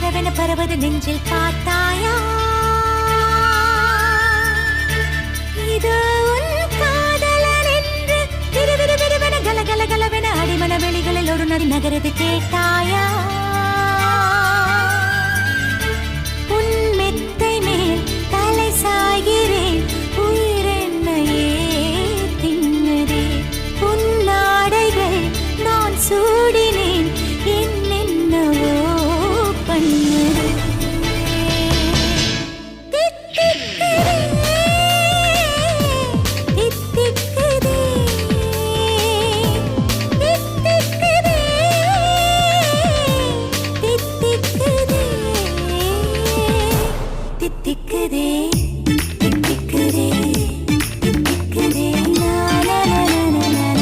பரவென பரவது நெஞ்சில் பார்த்தாயா இது உன் காதலன் என்று விறுவிறு விறுவென கலகல கலவென அடிமன வெளிகளில் ஒரு நதி நகரது கேட்டாயா